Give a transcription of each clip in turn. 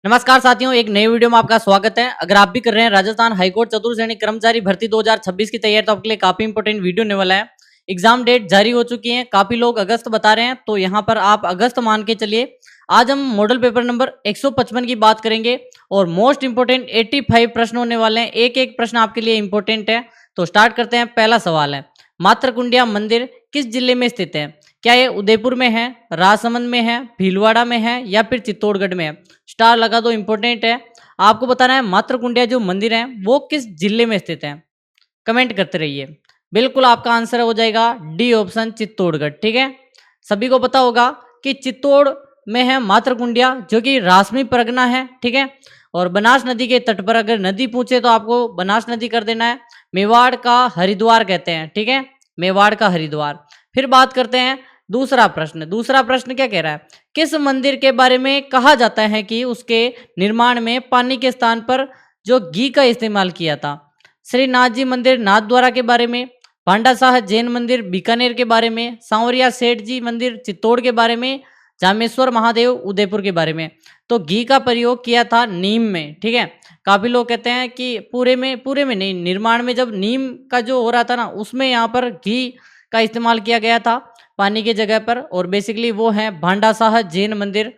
नमस्कार साथियों, एक नए वीडियो में आपका स्वागत है। अगर आप भी कर रहे हैं राजस्थान हाईकोर्ट चतुर्थ श्रेणी कर्मचारी भर्ती 2026 की तैयारी, तो आपके लिए काफी इंपोर्टेंट वीडियो होने वाला है। एग्जाम डेट जारी हो चुकी है, काफी लोग अगस्त बता रहे हैं, तो यहाँ पर आप अगस्त मान के चलिए। आज हम मॉडल पेपर नंबर 155 की बात करेंगे और मोस्ट इंपोर्टेंट 85 प्रश्न होने वाले हैं। एक एक प्रश्न आपके लिए इंपोर्टेंट है, तो स्टार्ट करते हैं। पहला सवाल है, मातृकुंडिया मंदिर किस जिले में स्थित है? क्या ये उदयपुर में है, राजसमंद में है, भीलवाड़ा में है या फिर चित्तौड़गढ़ में है? स्टार लगा दो, इंपॉर्टेंट है। आपको बताना है मातृकुंडिया जो मंदिर है वो किस जिले में स्थित है। कमेंट करते रहिए। बिल्कुल आपका आंसर हो जाएगा डी ऑप्शन, चित्तौड़गढ़। ठीक है, सभी को पता होगा कि चित्तौड़ में है मातृकुंडिया, जो कि रासमी परगना है। ठीक है, और बनास नदी के तट पर अगर नदी पूछे तो आपको बनास नदी कर देना है। मेवाड़ का हरिद्वार कहते हैं। ठीक है, मेवाड़ का हरिद्वार। फिर बात करते हैं दूसरा प्रश्न। दूसरा प्रश्न क्या कह रहा है, किस मंदिर के बारे में कहा जाता है कि उसके निर्माण में पानी के स्थान पर जो घी का इस्तेमाल किया था? श्रीनाथ जी मंदिर नाथद्वारा के बारे में, पांडा साह जैन मंदिर बीकानेर के बारे में, सांवरिया सेठ जी मंदिर चित्तौड़ के बारे में, जामेश्वर महादेव उदयपुर के बारे में। तो घी का प्रयोग किया था नीम में। ठीक है, काफी लोग कहते हैं कि पूरे में नहीं, निर्माण में जब नीम का जो हो रहा था ना, उसमें यहाँ पर घी का इस्तेमाल किया गया था पानी की जगह पर। और बेसिकली वो है भांडा साह जैन मंदिर।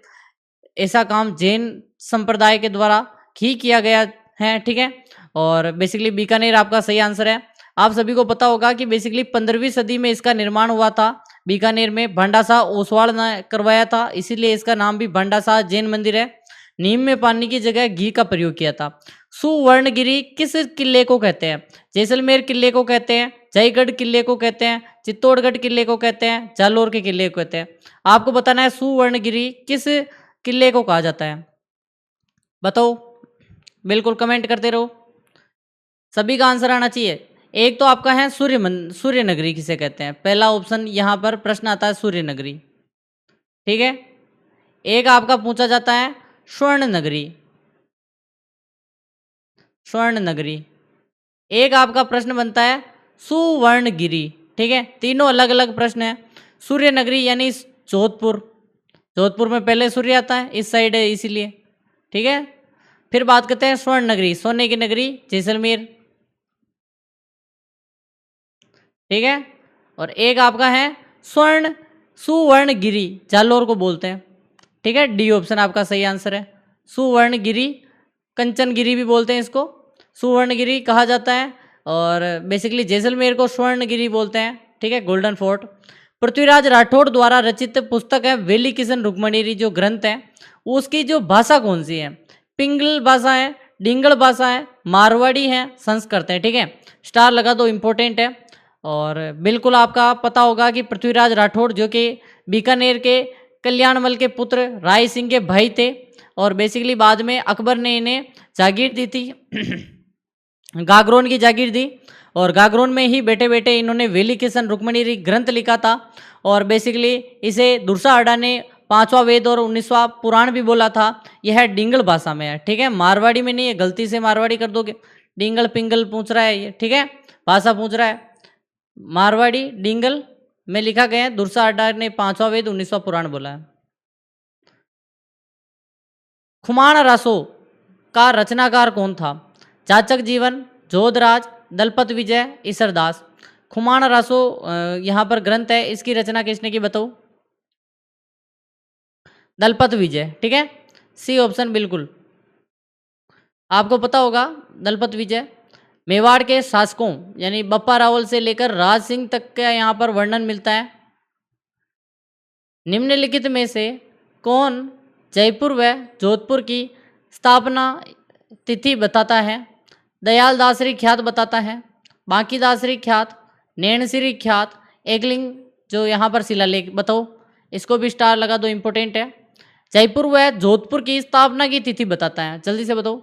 ऐसा काम जैन संप्रदाय के द्वारा ही किया गया है। ठीक है, और बेसिकली बीकानेर आपका सही आंसर है। आप सभी को पता होगा कि बेसिकली 15वीं सदी में इसका निर्माण हुआ था बीकानेर में। भांडा साह ओसवाल ने करवाया था, इसीलिए इसका नाम भी भांडा साह जैन मंदिर है। नीम में पानी की जगह घी का प्रयोग किया था। सुवर्णगिरी किस किले को कहते हैं? जैसलमेर किले को कहते हैं, जयगढ़ किले को कहते हैं, चित्तौड़गढ़ किले को कहते हैं, जालोर के किले को कहते हैं। आपको बताना है सुवर्णगिरी किस किले को कहा जाता है। बताओ, बिल्कुल कमेंट करते रहो, सभी का आंसर आना चाहिए। एक तो आपका है सूर्य नगरी किसे कहते हैं? पहला ऑप्शन यहाँ पर प्रश्न आता है सूर्य नगरी। ठीक है, एक आपका पूछा जाता है स्वर्ण नगरी। स्वर्ण नगरी। एक आपका प्रश्न बनता है सुवर्णगिरी। ठीक है, तीनों अलग अलग प्रश्न है। सूर्य नगरी यानी जोधपुर। जोधपुर में पहले सूर्य आता है, इस साइड है इसीलिए। ठीक है, फिर बात करते हैं स्वर्ण नगरी, सोने की नगरी जैसलमेर। ठीक है, और एक आपका है सुवर्णगिरी, जालोर को बोलते हैं। ठीक है, डी ऑप्शन आपका सही आंसर है। सुवर्णगिरी, कंचनगिरी भी बोलते हैं इसको, सुवर्णगिरी कहा जाता है। और बेसिकली जैसलमेर को स्वर्णगिरी बोलते हैं। ठीक है, गोल्डन फोर्ट। पृथ्वीराज राठौड़ द्वारा रचित पुस्तक है वेली किशन रुक्मणीरी, जो ग्रंथ है उसकी जो भाषा कौन सी है? पिंगल भाषा है, डिंगल भाषा है, मारवाड़ी है, संस्कृत है। ठीक है, स्टार लगा दो, इंपॉर्टेंट है। और बिल्कुल आपका पता होगा कि पृथ्वीराज राठौड़ जो कि बीकानेर के कल्याणमल के पुत्र राय सिंह के भाई थे, और बेसिकली बाद में अकबर ने इन्हें जागीर दी थी गागरोन की जागीर दी, और गागरोन में ही बैठे बैठे इन्होंने वेली किशन रुक्मणीरी ग्रंथ लिखा था। और बेसिकली इसे दुर्साहड़ा ने 5वां वेद और 19वां पुराण भी बोला था। यह डिंगल भाषा में है। ठीक है, मारवाड़ी में नहीं है, गलती से मारवाड़ी कर दोगे। डिंगल पिंगल पूछ रहा है ये। ठीक है, भाषा पूछ रहा है, मारवाड़ी डिंगल में लिखा गया है। दुर्साहड़ा ने 5वां वेद 19वां पुराण बोला है। खुमान रासो का रचनाकार कौन था? जाचक जीवन, जोधराज, दलपत विजय, ईसरदास। खुमान रासो यहाँ पर ग्रंथ है, इसकी रचना किसने की बताओ? दलपत विजय। ठीक है, सी ऑप्शन बिल्कुल आपको पता होगा। दलपत विजय मेवाड़ के शासकों यानी बप्पा रावल से लेकर राज सिंह तक का यहाँ पर वर्णन मिलता है। निम्नलिखित में से कौन जयपुर व जोधपुर की स्थापना तिथि बताता है? दयाल दासरी ख्यात बताता है, बांकी दासरी ख्यात, नैनसिरी ख्यात, एकलिंग जो यहाँ पर शिलालेख। बताओ, इसको भी स्टार लगा दो, इंपॉर्टेंट है। जयपुर व जोधपुर की स्थापना की तिथि बताता है, जल्दी से बताओ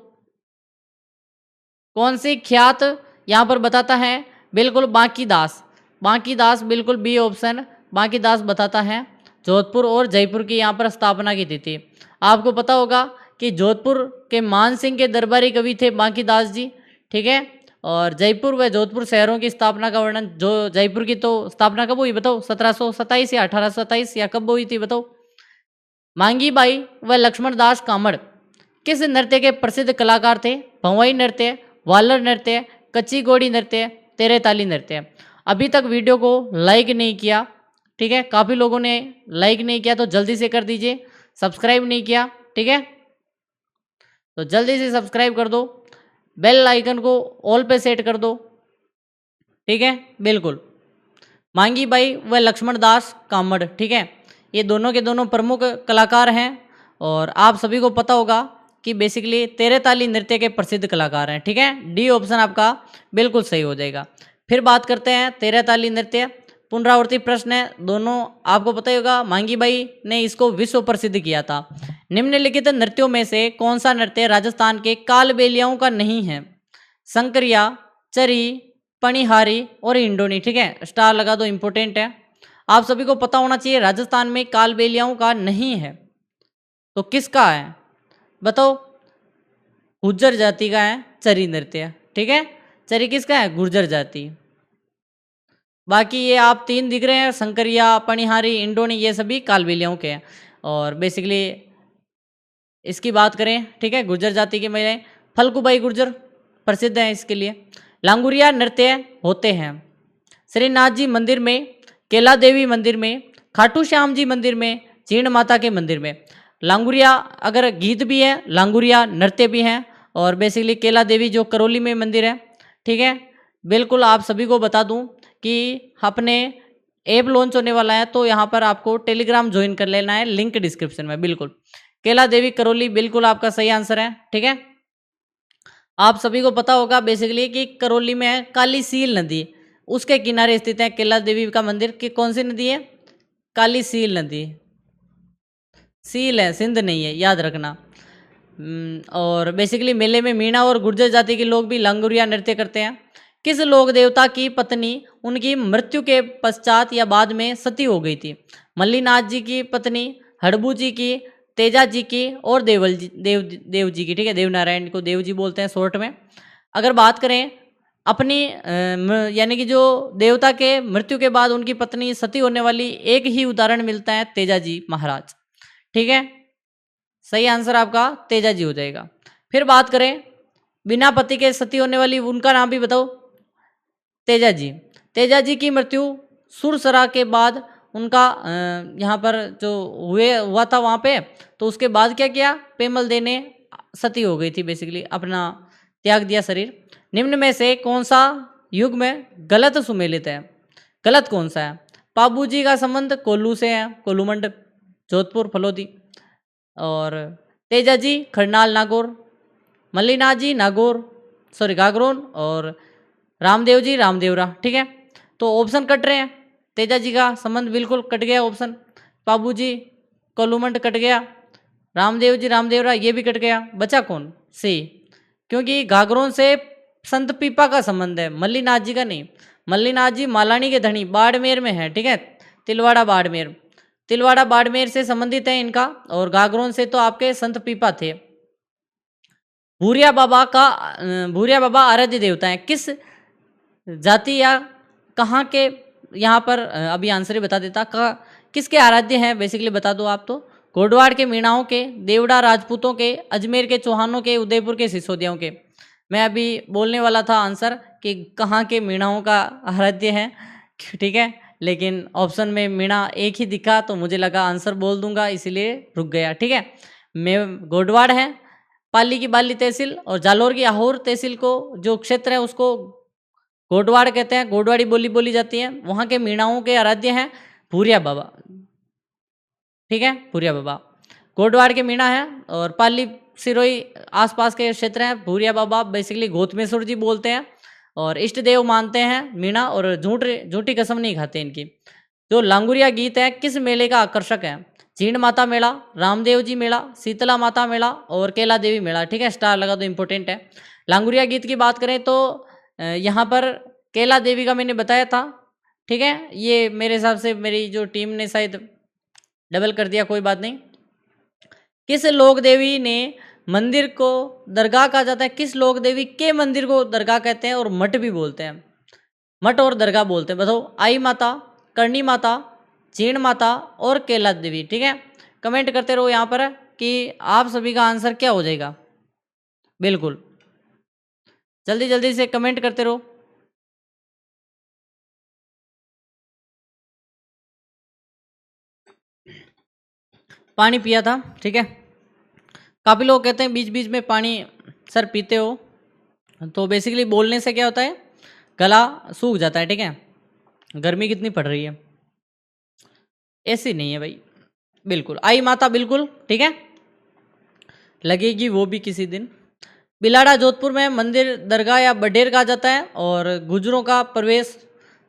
कौन सी ख्यात यहाँ पर बताता है? बिल्कुल बांकी दास। बांकी दास बिल्कुल बी ऑप्शन, बांकी दास बताता है जोधपुर और जयपुर की यहाँ पर स्थापना की तिथि। आपको पता होगा कि जोधपुर के मान सिंह के दरबारी कवि थे बांकी दास जी। ठीक है, और जयपुर व जोधपुर शहरों की स्थापना का वर्णन, जो जयपुर की तो स्थापना कब हुई बताओ? 1727 या 1827 या कब हुई थी बताओ? मांगी बाई व लक्ष्मण दास कामड़ किस नृत्य के प्रसिद्ध कलाकार थे? भंवई नृत्य, वालर नृत्य, कच्ची घोड़ी नृत्य, तेरे ताली नृत्य। अभी तक वीडियो को लाइक नहीं किया, ठीक है, काफ़ी लोगों ने लाइक नहीं किया तो जल्दी से कर दीजिए। सब्सक्राइब नहीं किया, ठीक है, तो जल्दी से सब्सक्राइब कर दो, बेल आइकन को ऑल पे सेट कर दो, ठीक है, बिल्कुल। मांगी बाई व लक्ष्मण दास कामड़, ठीक है, ये दोनों के दोनों प्रमुख कलाकार हैं और आप सभी को पता होगा कि बेसिकली तेरे ताली नृत्य के प्रसिद्ध कलाकार हैं, ठीक है। डी ऑप्शन आपका बिल्कुल सही हो जाएगा। फिर बात करते हैं तेरे ताली नृत्य, पुनरावर्ती प्रश्न है, दोनों आपको पता ही होगा, मांगी बाई ने इसको विश्व प्रसिद्ध किया था। निम्नलिखित नृत्यों में से कौन सा नृत्य राजस्थान के कालबेलियाओं का नहीं है? संकरिया, चरी, पणिहारी और इंडोनी, ठीक है, स्टार लगा दो, इंपॉर्टेंट है। आप सभी को पता होना चाहिए राजस्थान में कालबेलियाओं का नहीं है, तो किसका है बताओ? गुर्जर जाति का है चरी नृत्य, ठीक है, चरी किसका है? गुर्जर जाति। बाकी ये आप तीन दिख रहे हैं, संकरिया, पणिहारी, इंडोनी, ये सभी कालबेलियाओं के हैं। और बेसिकली इसकी बात करें, ठीक है, गुर्जर जाति के महिलाएं, फल्गुबाई गुर्जर प्रसिद्ध हैं इसके लिए। लांगुरिया नृत्य होते हैं श्रीनाथ जी मंदिर में, केला देवी मंदिर में, खाटू श्याम जी मंदिर में, चीण माता के मंदिर में। लांगुरिया अगर गीत भी है, लांगुरिया नृत्य भी है, और बेसिकली केला देवी जो करौली में मंदिर है, ठीक है। बिल्कुल आप सभी को बता दूं कि अपने ऐप लॉन्च होने वाला है, तो यहाँ पर आपको टेलीग्राम ज्वाइन कर लेना है, लिंक डिस्क्रिप्शन में। बिल्कुल केला देवी करौली बिल्कुल आपका सही आंसर है, ठीक है। आप सभी को पता होगा बेसिकली कि करौली में है काली सील नदी, उसके किनारे स्थित है केला देवी का मंदिर। कि कौन सी नदी है? काली सील नदी, सील है, सिंध नहीं है, याद रखना। और बेसिकली मेले में मीणा और गुर्जर जाति के लोग भी लांगुरिया नृत्य करते हैं। किस लोक देवता की पत्नी उनकी मृत्यु के पश्चात या बाद में सती हो गई थी? मल्लीनाथ जी की पत्नी, हड़बू जी की, तेजा जी की और देव जी की, ठीक है, देवनारायण को देव जी बोलते हैं शॉर्ट में। अगर बात करें अपनी यानी कि जो देवता के मृत्यु के बाद उनकी पत्नी सती होने वाली, एक ही उदाहरण मिलता है, तेजा जी महाराज, ठीक है, सही आंसर आपका तेजा जी हो जाएगा। फिर बात करें बिना पति के सती होने वाली, उनका नाम भी बताओ। तेजा जी, तेजा जी की मृत्यु सुरसरा के बाद उनका यहाँ पर जो हुआ था वहाँ पे, तो उसके बाद क्या किया? पेमल दे ने सती हो गई थी, बेसिकली अपना त्याग दिया शरीर। निम्न में से कौन सा युग में गलत सुमेलित है? गलत कौन सा है? पाबू जी का संबंध कोल्लू से है, कोल्लूमंड, जोधपुर, फलोदी। और तेजा जी खरनाल नागौर, मल्लीनाथ जी नागौर, सॉरी गागरोन, और रामदेव जी रामदेवरा, ठीक है। तो ऑप्शन कट रहे हैं, तेजा जी का संबंध बिल्कुल कट गया ऑप्शन, पाबू जी कोल्लूमंड कट गया, रामदेव जी रामदेवरा ये भी कट गया, बचा कौन? सी, क्योंकि गागरोन से संत पीपा का संबंध है, मल्लीनाथ जी का नहीं। मल्लीनाथ जी मालानी के धनी, बाड़मेर में है, ठीक है, तिलवाड़ा बाड़मेर, तिलवाड़ा बाड़मेर से संबंधित है इनका। और गागरोन से तो आपके संत पीपा थे। भूरिया बाबा आराध्य देवता है किस जाति या कहाँ के? यहाँ पर अभी आंसर ही बता देता, किसके आराध्य हैं बेसिकली बता दो आप तो। गोडवाड़ के मीणाओं के, देवड़ा राजपूतों के, अजमेर के चौहानों के, उदयपुर के सिसोदियों के। मैं अभी बोलने वाला था आंसर कि कहाँ के मीणाओं का आराध्य है, ठीक है, लेकिन ऑप्शन में मीणा एक ही दिखा तो मुझे लगा आंसर बोल दूंगा, इसीलिए रुक गया, ठीक है। मैं गोडवाड़ है पाली की बाली तहसील, और जालोर की आहोर तहसील को जो क्षेत्र है उसको गोडवाड़ कहते हैं, गोडवाड़ी बोली बोली जाती है। वहाँ के मीणाओं के आराध्य हैं भूरिया बाबा, ठीक है, भूरिया बाबा गोडवाड़ के मीणा है। और पाली सिरोही आसपास के क्षेत्र हैं, भूरिया बाबा बेसिकली गौतमेश्वर जी बोलते हैं, और इष्ट देव मानते हैं मीणा, और झूठी कसम नहीं खाते इनकी। जो लांगुरिया गीत है किस मेले का आकर्षक है? चीण माता मेला, रामदेव जी मेला, शीतला माता मेला और केला देवी मेला, ठीक है, स्टार लगा तो इंपॉर्टेंट है। लांगुरिया गीत की बात करें तो यहाँ पर केला देवी का मैंने बताया था, ठीक है, ये मेरे हिसाब से मेरी जो टीम ने शायद डबल कर दिया, कोई बात नहीं। किस लोक देवी ने मंदिर को दरगाह कहा जाता है? किस लोक देवी के मंदिर को दरगाह कहते हैं और मठ भी बोलते हैं? मठ और दरगाह बोलते हैं, बताओ। आई माता, करणी माता, चीण माता और केला देवी, ठीक है, कमेंट करते रहो यहाँ पर। कि आप सभी का आंसर क्या हो जाएगा। बिल्कुल जल्दी जल्दी से कमेंट करते रहो। पानी पिया था, ठीक है। काफ़ी लोग कहते हैं बीच बीच में पानी सर पीते हो, तो बेसिकली बोलने से क्या होता है, गला सूख जाता है, ठीक है। गर्मी कितनी पड़ रही है, ऐसी नहीं है भाई। बिल्कुल आई माता, बिल्कुल ठीक है, लगेगी वो भी किसी दिन। बिलाड़ा जोधपुर में मंदिर, दरगाह या बडेर कहा जाता है और गुजरों का प्रवेश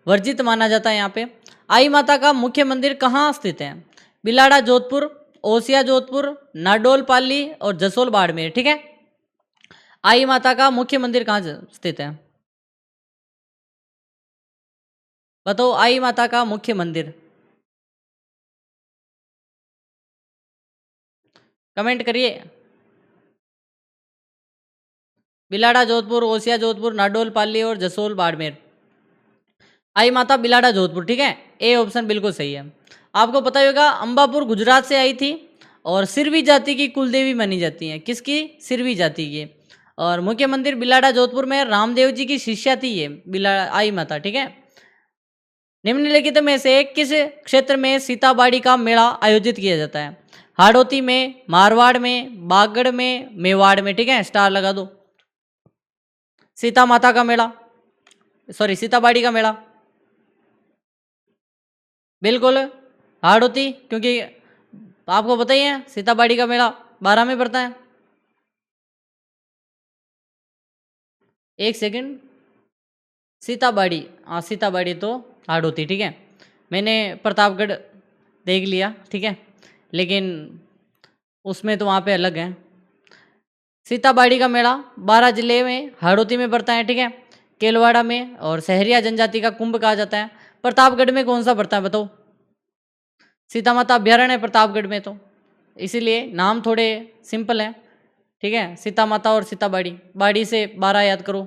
वर्जित माना जाता है यहाँ पे। आई माता का मुख्य मंदिर कहाँ स्थित है? बिलाड़ा जोधपुर, ओसिया जोधपुर, नाडोल पाली और जसोल बाड़मेर, ठीक है। आई माता का मुख्य मंदिर कहाँ स्थित है? बताओ आई माता का मुख्य मंदिर, कमेंट करिए। बिलाड़ा जोधपुर, ओसिया जोधपुर, नाडोल पाली और जसोल बाड़मेर। आई माता बिलाड़ा जोधपुर, ठीक है, ए ऑप्शन बिल्कुल सही है। आपको पता ही होगा अंबापुर गुजरात से आई थी और सिरवी जाति की कुलदेवी मानी जाती है। किसकी? सिरवी जाति की। और मुख्य मंदिर बिलाड़ा जोधपुर में रामदेव जी की शिष्या थी ये बिलाड़ा आई माता, ठीक है। निम्नलिखित में से किस क्षेत्र में सीताबाड़ी का मेला आयोजित किया जाता है? हाड़ौती में, मारवाड़ में, बागड़ में, मेवाड़ में, ठीक है, स्टार लगा दो। सीता माता का मेला, सॉरी सीताबाड़ी का मेला, बिल्कुल हाड़ौती, क्योंकि आपको पता ही है सीताबाड़ी का मेला 12 में पड़ता है। एक सेकंड, सीताबाड़ी, हाँ सीताबाड़ी तो हाड़ौती, ठीक है। मैंने प्रतापगढ़ देख लिया, ठीक है, लेकिन उसमें तो वहाँ पे अलग है। सीताबाड़ी का मेला 12 जिले में हाड़ौती में पड़ता है, ठीक है, केलवाड़ा में, और सहरिया जनजाति का कुंभ कहा जाता है। प्रतापगढ़ में कौन सा पड़ता है बताओ? सीता माता अभ्यारण्य है प्रतापगढ़ में, तो इसीलिए नाम थोड़े सिंपल है, ठीक है। सीता माता और सीताबाड़ी, बाड़ी से 12 याद करो।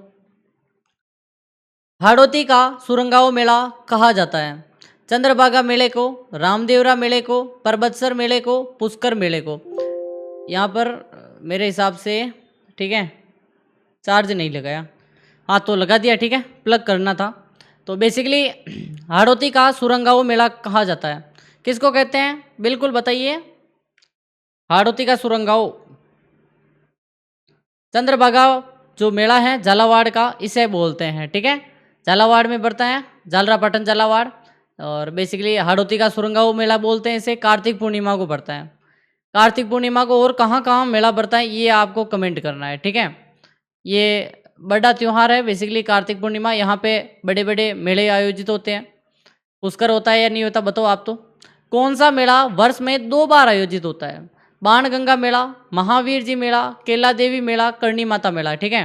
हाड़ौती का सुरंगाओं मेला कहा जाता है? चंद्रभागा मेले को, रामदेवरा मेले को, परबतसर मेले को, पुष्कर मेले को। यहाँ पर मेरे हिसाब से, ठीक है, चार्ज नहीं लगाया, हाँ तो लगा दिया, ठीक है, प्लग करना था। तो बेसिकली हाड़ौती का सुरंगाओं मेला कहा जाता है, किसको कहते हैं? बिल्कुल बताइए। हाड़ौती का सुरंगाओं, चंद्रभागा जो मेला है झालावाड़ का, इसे बोलते हैं, ठीक है। झालावाड़ में पड़ता है, झालरापाटन झालावाड़। और बेसिकली हाड़ौती का सुरंगाओं मेला बोलते हैं इसे, कार्तिक पूर्णिमा को पड़ता है। कार्तिक पूर्णिमा को और कहाँ कहाँ मेला पड़ता है ये आपको कमेंट करना है, ठीक है। ये बड़ा त्यौहार है बेसिकली कार्तिक पूर्णिमा, यहाँ पे बड़े बड़े मेले आयोजित होते हैं। पुष्कर होता है या नहीं होता बताओ आप तो। कौन सा मेला वर्ष में 2 बार आयोजित होता है? बाणगंगा मेला, महावीर जी मेला, केला देवी मेला, करणी माता मेला, ठीक है।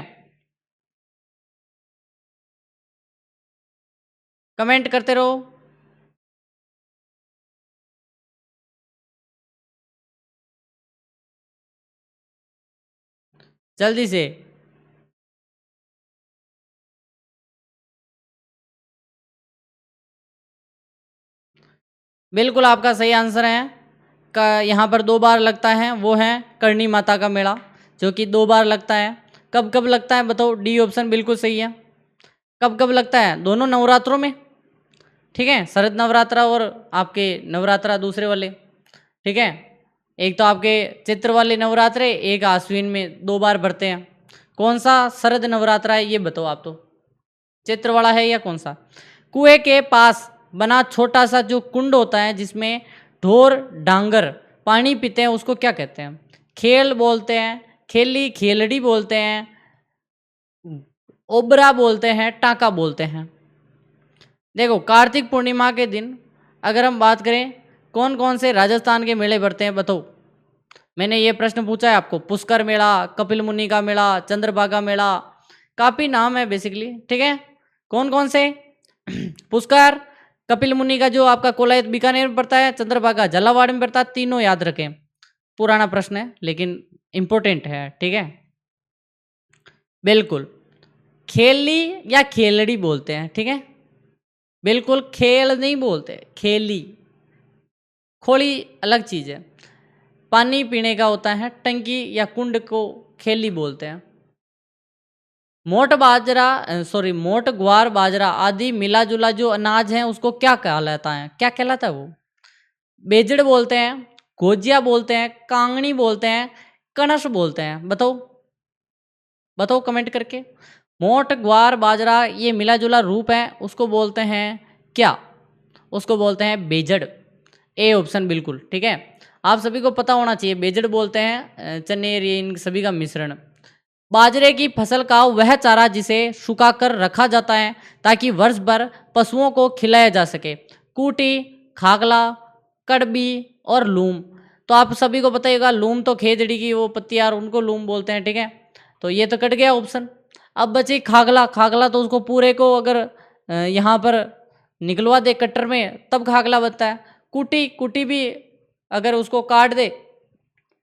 कमेंट करते रहो। जल्दी से। बिल्कुल आपका सही आंसर है, का यहाँ पर 2 बार लगता है, वो है करणी माता का मेला, जो कि 2 बार लगता है। कब कब लगता है बताओ? डी ऑप्शन बिल्कुल सही है। कब कब लगता है? दोनों नवरात्रों में, ठीक है, शरद नवरात्रा और आपके नवरात्रा दूसरे वाले, ठीक है। एक तो आपके चित्र वाले नवरात्रे, एक आश्विन में 2 बार बढ़ते हैं। कौन सा शरद नवरात्रा है ये बताओ आप तो? चित्र वाला है या कौन सा? कुएं के पास बना छोटा सा जो कुंड होता है जिसमें ढोर डांगर पानी पीते हैं, उसको क्या कहते हैं? खेल बोलते हैं, खेली खेलड़ी बोलते हैं, ओबरा बोलते हैं, टाका बोलते हैं। देखो कार्तिक पूर्णिमा के दिन अगर हम बात करें कौन कौन से राजस्थान के मेले बढ़ते हैं बताओ? मैंने ये प्रश्न पूछा है आपको। पुष्कर मेला, कपिल मुनि का मेला, चंद्रभागा मेला, काफ़ी नाम है बेसिकली, ठीक है। कौन कौन से? पुष्कर, कपिल मुनि का जो आपका कोलायत बीकानेर में पड़ता है, चंद्रभागा झालावाड़ में पड़ता है। तीनों याद रखें, पुराना प्रश्न है लेकिन इम्पोर्टेंट है, ठीक है। बिल्कुल खेली या खेलड़ी बोलते हैं, ठीक है। बिल्कुल खेल नहीं बोलते, खेली, खोली अलग चीज़ है। पानी पीने का होता है, टंकी या कुंड को खेली बोलते हैं। मोट मोट ग्वार बाजरा आदि मिला जुला जो अनाज है उसको क्या कहलाता है, क्या कहलाता है वो? बेजड़ बोलते हैं, गोजिया बोलते हैं, कांगनी बोलते हैं, कणस बोलते हैं। बताओ बताओ कमेंट करके। मोट ग्वार बाजरा ये मिला जुला रूप है, उसको बोलते हैं क्या? उसको बोलते हैं बेजड़। ए ऑप्शन बिल्कुल ठीक है। आप सभी को पता होना चाहिए, बेजड़ बोलते हैं चने ये इन सभी का मिश्रण। बाजरे की फसल का वह चारा जिसे सुखाकर रखा जाता है ताकि वर्ष भर पशुओं को खिलाया जा सके। कूटी, खागला, कड़बी और लूम। तो आप सभी को पता ही होगा, लूम तो खेजड़ी की वो पत्तियां उनको लूम बोलते हैं, ठीक है। तो ये तो कट गया ऑप्शन। अब बची खागला। खागला तो उसको पूरे को अगर यहाँ पर निकलवा दे कट्टर में तब खागला बनता है। कूटी, कूटी भी अगर उसको काट दे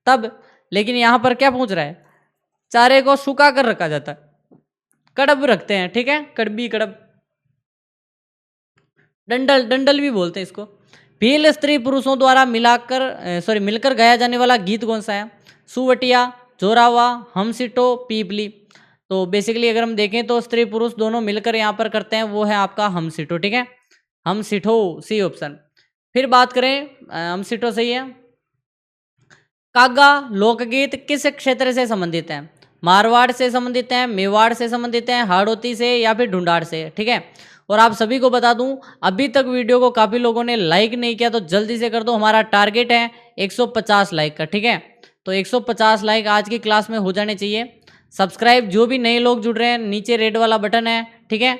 तब। लेकिन यहाँ पर क्या पूछ रहा है? चारे को सुखा कर रखा जाता है, कड़ब रखते हैं, ठीक है। कड़बी, कड़ब, डंडल, डंडल भी बोलते हैं इसको। भील स्त्री पुरुषों द्वारा मिलकर गाया जाने वाला गीत कौन सा है? सुवटिया, जोरावा, हमसिटो, पीपली। तो बेसिकली अगर हम देखें तो स्त्री पुरुष दोनों मिलकर यहाँ पर करते हैं, वो है आपका हमसिटो, ठीक है। हमसिठो, सी ऑप्शन। फिर बात करें, हमसिठो सही है। कागा लोकगीत किस क्षेत्र से संबंधित है? मारवाड़ से संबंधित है, मेवाड़ से संबंधित है, हाड़ौती से या फिर ढूंढाड़ से, ठीक है। और आप सभी को बता दूं, अभी तक वीडियो को काफ़ी लोगों ने लाइक नहीं किया तो जल्दी से कर दो। हमारा टारगेट है 150 लाइक का, ठीक है। तो 150 लाइक आज की क्लास में हो जाने चाहिए। सब्सक्राइब जो भी नए लोग जुड़ रहे हैं, नीचे रेड वाला बटन है, ठीक है,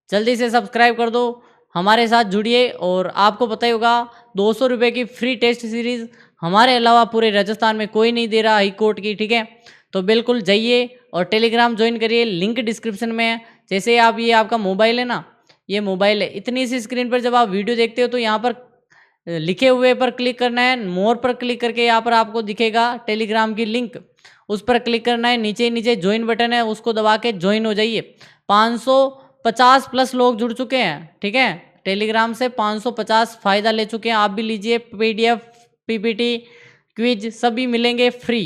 जल्दी से सब्सक्राइब कर दो, हमारे साथ जुड़िए। और आपको पता ही होगा 200 रुपये की फ्री टेस्ट सीरीज़ हमारे अलावा पूरे राजस्थान में कोई नहीं दे रहा, हाई कोर्ट की, ठीक है। तो बिल्कुल जाइए और टेलीग्राम ज्वाइन करिए, लिंक डिस्क्रिप्शन में है। जैसे आप, ये आपका मोबाइल है ना, ये मोबाइल है, इतनी सी स्क्रीन पर जब आप वीडियो देखते हो तो यहाँ पर लिखे हुए पर क्लिक करना है, मोर पर क्लिक करके यहाँ पर आपको दिखेगा टेलीग्राम की लिंक, उस पर क्लिक करना है। नीचे नीचे ज्वाइन बटन है, उसको दबा के ज्वाइन हो जाइए। 550 प्लस लोग जुड़ चुके हैं, ठीक है। टेलीग्राम से 550 फायदा ले चुके हैं, आप भी लीजिए। पीडीएफ, पीपीटी, क्विज सभी मिलेंगे फ्री,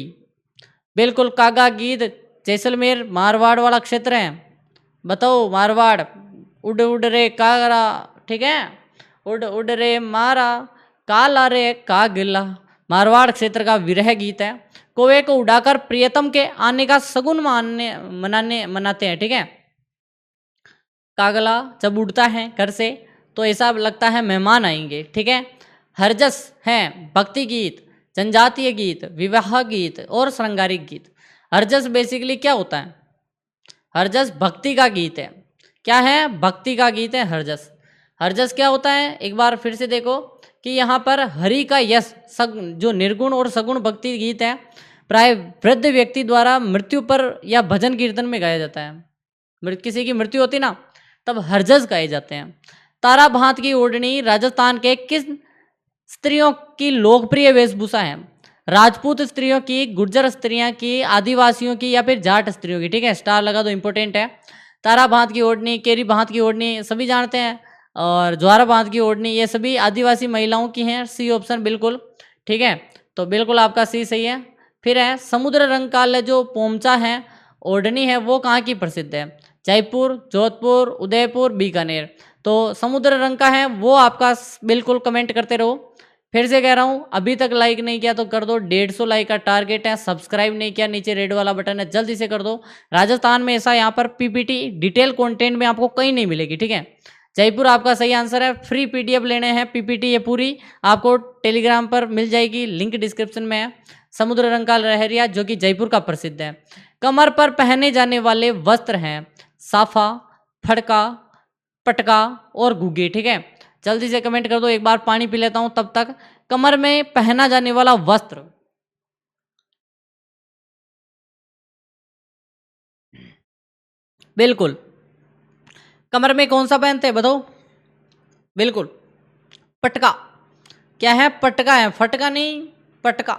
बिल्कुल। कागा गीत जैसलमेर मारवाड़ वाला क्षेत्र है। बताओ मारवाड़। उड़ उड़ रे कागरा, ठीक है, उड़ उड़ रे मारा, काला रे का गिला। मारवाड़ क्षेत्र का विरह गीत है। कौवे को उड़ाकर प्रियतम के आने का सगुन मनाते हैं, ठीक है। कागला जब उड़ता है घर से तो ऐसा लगता है मेहमान आएंगे, ठीक है। हरजस है भक्ति गीत, जनजातीय गीत, विवाह गीत और श्रृंगारिक गीत। हरजस बेसिकली क्या होता है? हरजस भक्ति का गीत है। क्या है? भक्ति का गीत है हरजस। हरजस क्या होता है? एक बार फिर से देखो कि यहाँ पर हरि का यश, जो निर्गुण और सगुण भक्ति गीत है, प्राय वृद्ध व्यक्ति द्वारा मृत्यु पर या भजन कीर्तन में गाया जाता है। किसी की मृत्यु होती ना, तब हरजस गाए जाते हैं। तारा भांत की ओढ़नी राजस्थान के किस स्त्रियों की लोकप्रिय वेशभूषा है? राजपूत स्त्रियों की, गुर्जर स्त्रियां की, आदिवासियों की या फिर जाट स्त्रियों की, ठीक है। स्टार लगा दो, इंपॉर्टेंट है। तारा भांत की ओढ़नी, केरी भांत की ओढ़नी सभी जानते हैं, और ज्वारा भांत की ओढ़नी ये सभी आदिवासी महिलाओं की हैं। सी ऑप्शन बिल्कुल ठीक है। तो बिल्कुल आपका सी सही है। फिर है समुद्र रंग का जो पोमचा है, ओढ़नी है, वो कहाँ की प्रसिद्ध है? जयपुर, जोधपुर, उदयपुर, बीकानेर। तो समुद्र रंग का है वो आपका बिल्कुल कमेंट करते रहो। फिर से कह रहा हूँ, अभी तक लाइक नहीं किया तो कर दो, 150 लाइक का टारगेट है। सब्सक्राइब नहीं किया, नीचे रेड वाला बटन है, जल्दी से कर दो। राजस्थान में ऐसा यहाँ पर पीपीटी डिटेल कंटेंट में आपको कहीं नहीं मिलेगी, ठीक है। जयपुर आपका सही आंसर है। फ्री पीडीएफ लेने हैं, पीपीटी ये पूरी आपको टेलीग्राम पर मिल जाएगी, लिंक डिस्क्रिप्शन में है। समुद्र रंग का लहरिया जो कि जयपुर का प्रसिद्ध है। कमर पर पहने जाने वाले वस्त्र हैं साफा, फड़का, पटका और गुग्गे, ठीक है। जल्दी से कमेंट कर दो, एक बार पानी पी लेता हूं तब तक। कमर में पहना जाने वाला वस्त्र, बिल्कुल कमर में कौन सा पहनते हैं बताओ? बिल्कुल पटका। क्या है? पटका है, फटका नहीं, पटका।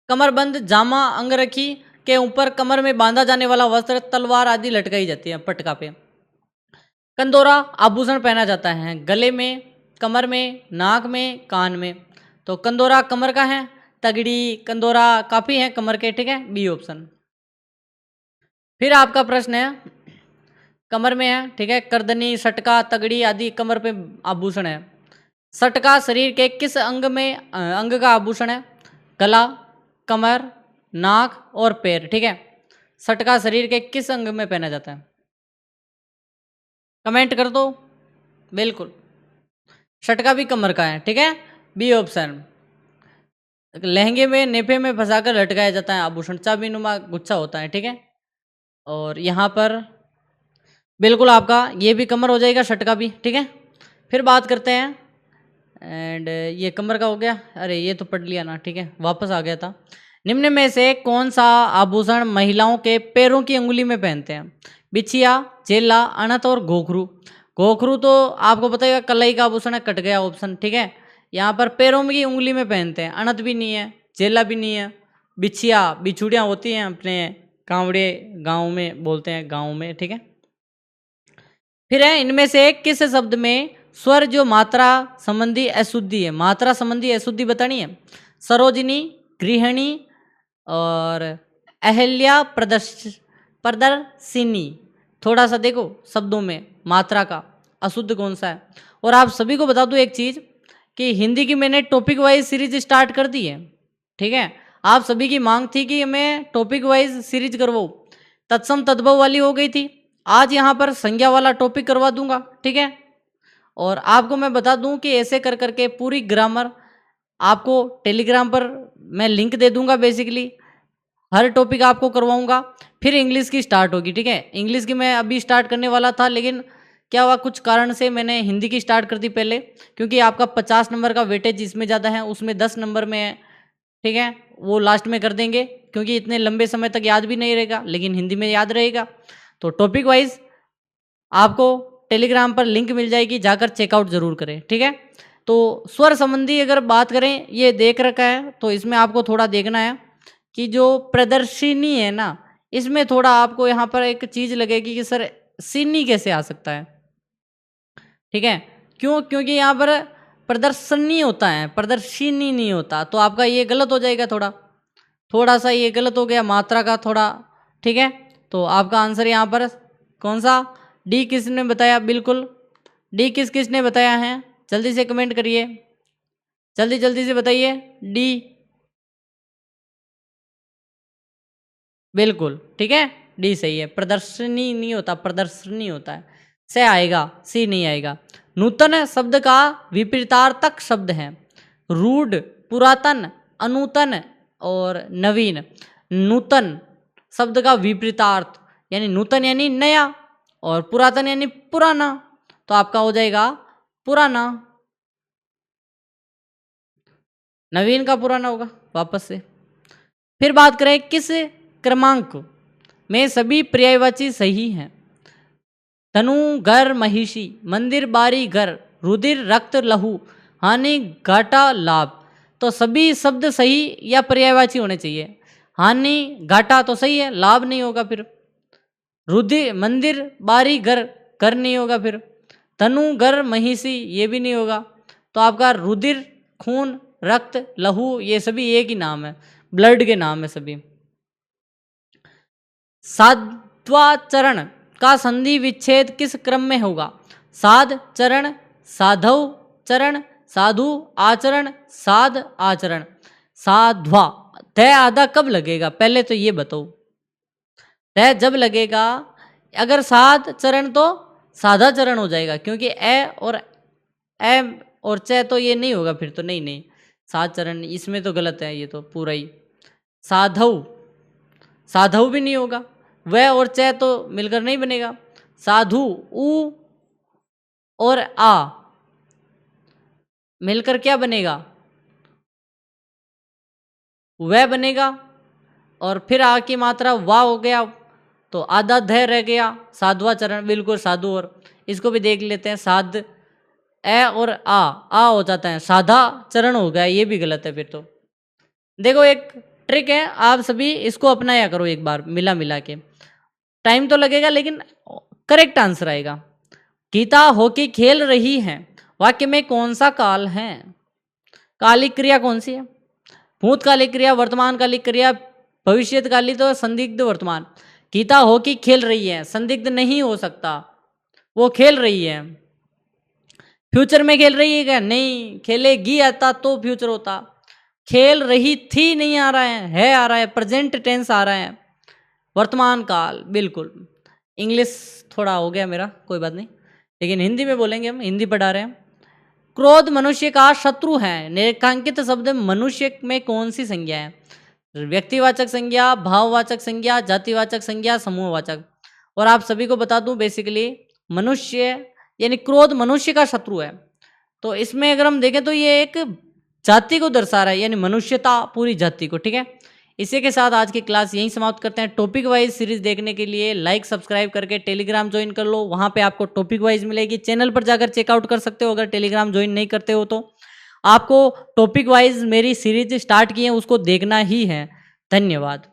कमरबंद जामा अंगरखी के ऊपर कमर में बांधा जाने वाला वस्त्र, तलवार आदि लटकाई जाती है पटका पे। कंदोरा आभूषण पहना जाता है गले में, कमर में, नाक में, कान में। तो कंदोरा कमर का है, तगड़ी, कंदोरा काफी है कमर के, ठीक है, बी ऑप्शन। फिर आपका प्रश्न है कमर में है, ठीक है, करदनी, सटका, तगड़ी आदि कमर पे आभूषण है। सटका शरीर के किस अंग का आभूषण है? गला, कमर, नाक और पैर, ठीक है। सटका शरीर के किस अंग में पहना जाता है? कमेंट कर दो। बिल्कुल, सटका भी कमर का है, ठीक है, बी ऑप्शन। लहंगे में नेफे में फंसाकर लटकाया जाता है आभूषण, चाबी नुमा गुच्छा होता है, ठीक है। और यहाँ पर बिल्कुल आपका ये भी कमर हो जाएगा, सटका भी, ठीक है। फिर बात करते हैं, एंड ये कमर का हो गया, अरे ये तो पढ़ लिया ना, ठीक है, वापस आ गया था। निम्न में से कौन सा आभूषण महिलाओं के पैरों की अंगुली में पहनते हैं? बिछिया, जेला, अनत और घोघरू। घोघरू तो आपको पता है कलाई का आभूषण है, कट गया ऑप्शन, ठीक है। यहाँ पर पैरों की उंगली में पहनते हैं, अनत भी नहीं है, जेला भी नहीं है। बिछिया, बिछुड़ियाँ होती हैं अपने कांवड़े गाँव में बोलते हैं, गाँव में, ठीक है। फिर है इनमें से किस शब्द में स्वर जो मात्रा संबंधी अशुद्धि है? मात्रा संबंधी अशुद्धि बतानी है। सरोजिनी, गृहिणी और अहल्या प्रदर्शिनी। थोड़ा सा देखो शब्दों में मात्रा का अशुद्ध कौन सा है। और आप सभी को बता दूं एक चीज कि हिंदी की मैंने टॉपिक वाइज सीरीज स्टार्ट कर दी है, ठीक है। आप सभी की मांग थी कि मैं टॉपिक वाइज सीरीज करवाऊं, तत्सम तद्भव वाली हो गई थी, आज यहाँ पर संज्ञा वाला टॉपिक करवा दूंगा, ठीक है। और आपको मैं बता दूं कि ऐसे कर करके पूरी ग्रामर आपको टेलीग्राम पर मैं लिंक दे दूंगा, बेसिकली हर टॉपिक आपको करवाऊंगा। फिर इंग्लिश की स्टार्ट होगी, ठीक है। इंग्लिश की मैं अभी स्टार्ट करने वाला था, लेकिन क्या हुआ, कुछ कारण से मैंने हिंदी की स्टार्ट कर दी पहले, क्योंकि आपका 50 नंबर का वेटेज इसमें ज़्यादा है, उसमें 10 नंबर में है, ठीक है, वो लास्ट में कर देंगे, क्योंकि इतने लंबे समय तक याद भी नहीं रहेगा, लेकिन हिंदी में याद रहेगा। तो टॉपिक वाइज आपको टेलीग्राम पर लिंक मिल जाएगी, जाकर चेकआउट जरूर करें, ठीक है। तो स्वर संबंधी अगर बात करें, ये देख रखा है, तो इसमें आपको थोड़ा देखना है कि जो प्रदर्शिनी है ना, इसमें थोड़ा आपको यहाँ पर एक चीज लगेगी कि सर सीनी कैसे आ सकता है, ठीक है। क्यों? क्योंकि यहाँ पर प्रदर्शनी होता है, प्रदर्शिनी नहीं होता, तो आपका ये गलत हो जाएगा, थोड़ा सा ये गलत हो गया मात्रा का थोड़ा, ठीक है। तो आपका आंसर यहाँ पर कौन सा, डी किसने बताया? बिल्कुल डी किसने बताया है? जल्दी से कमेंट करिए, जल्दी से बताइए, डी, बिल्कुल, ठीक है, डी सही है। प्रदर्शनी नहीं होता, प्रदर्शनी होता है, से आएगा, सी नहीं आएगा। नूतन शब्द का विपरीतार्थक शब्द है रूढ़, पुरातन, अनूतन और नवीन। नूतन शब्द का विपरीतार्थ यानी नूतन यानी नया और पुरातन यानी पुराना, तो आपका हो जाएगा पुराना। नवीन का पुराना होगा वापस से। फिर बात करें किस क्रमांक में सभी पर्यायवाची सही हैं? धनु, घर, महिषी, मंदिर, बारी, घर, रुधिर, रक्त, लहू, हानि, घाटा, लाभ। तो सभी शब्द सही या पर्यायवाची होने चाहिए। हानि, घाटा तो सही है, लाभ नहीं होगा। फिर रुधिर, मंदिर, बारी, घर, घर नहीं होगा। फिर धनु, घर, महिषी, ये भी नहीं होगा। तो आपका रुधिर, खून, रक्त, लहू, ये सभी एक ही नाम है, ब्लड के नाम है सभी। साध्वाचरण का संधि विच्छेद किस क्रम में होगा? साध चरण, साधव चरण, साधु आचरण, साध आचरण। साध्वा तय आधा कब लगेगा, पहले तो ये बताओ। तय जब लगेगा, अगर साध चरण तो साधा चरण हो जाएगा, क्योंकि ए और च तो ये नहीं होगा, फिर तो नहीं साध चरण इसमें तो गलत है, ये तो पूरा ही। साधव भी नहीं होगा, वह और च तो मिलकर नहीं बनेगा। साधु उ और आ मिलकर क्या बनेगा? वह बनेगा। और फिर आ की मात्रा वाह हो गया, तो आधा ध रह गया, साधवा चरण, बिल्कुल साधु। और इसको भी देख लेते हैं, साध ए और आ हो जाता है, साधा चरण हो गया, ये भी गलत है। फिर तो देखो एक ट्रिक है, आप सभी इसको अपनाया करो एक बार, मिला के। टाइम तो लगेगा लेकिन करेक्ट आंसर आएगा। गीता हॉकी खेल रही हैं वाक्य में कौन सा काल है? कालिक क्रिया कौन सी है? भूतकालिक क्रिया, वर्तमानकालिक क्रिया, भविष्यकालिक तो संदिग्ध वर्तमान। गीता हो कि खेल रही है, संदिग्ध नहीं हो सकता, वो खेल रही है। फ्यूचर में खेल रही है क्या? नहीं, खेलेगी आता तो फ्यूचर होता। खेल रही थी नहीं आ रहा है आ रहा है, प्रेजेंट टेंस आ रहा है। वर्तमान काल, बिल्कुल। इंग्लिश थोड़ा हो गया मेरा, कोई बात नहीं, लेकिन हिंदी में बोलेंगे, हम हिंदी पढ़ा रहे हैं। क्रोध मनुष्य का शत्रु है। निरेखांकित शब्द मनुष्य में कौन सी संज्ञा है? व्यक्तिवाचक संज्ञा, भाववाचक संज्ञा, जातिवाचक संज्ञा, समूहवाचक। और आप सभी को बता दूं, बेसिकली मनुष्य यानी क्रोध मनुष्य का शत्रु है। तो इसमें अगर हम देखें तो ये एक जाति को दर्शा रहा है, यानी मनुष्यता, पूरी जाति को। ठीक है, इसी के साथ आज की क्लास यहीं समाप्त करते हैं। टॉपिक वाइज सीरीज देखने के लिए लाइक सब्सक्राइब करके टेलीग्राम ज्वाइन कर लो, वहां पे आपको टॉपिक वाइज मिलेगी। चैनल पर जाकर चेकआउट कर सकते हो अगर टेलीग्राम ज्वाइन नहीं करते हो तो। आपको टॉपिक वाइज मेरी सीरीज स्टार्ट की है, उसको देखना ही है। धन्यवाद।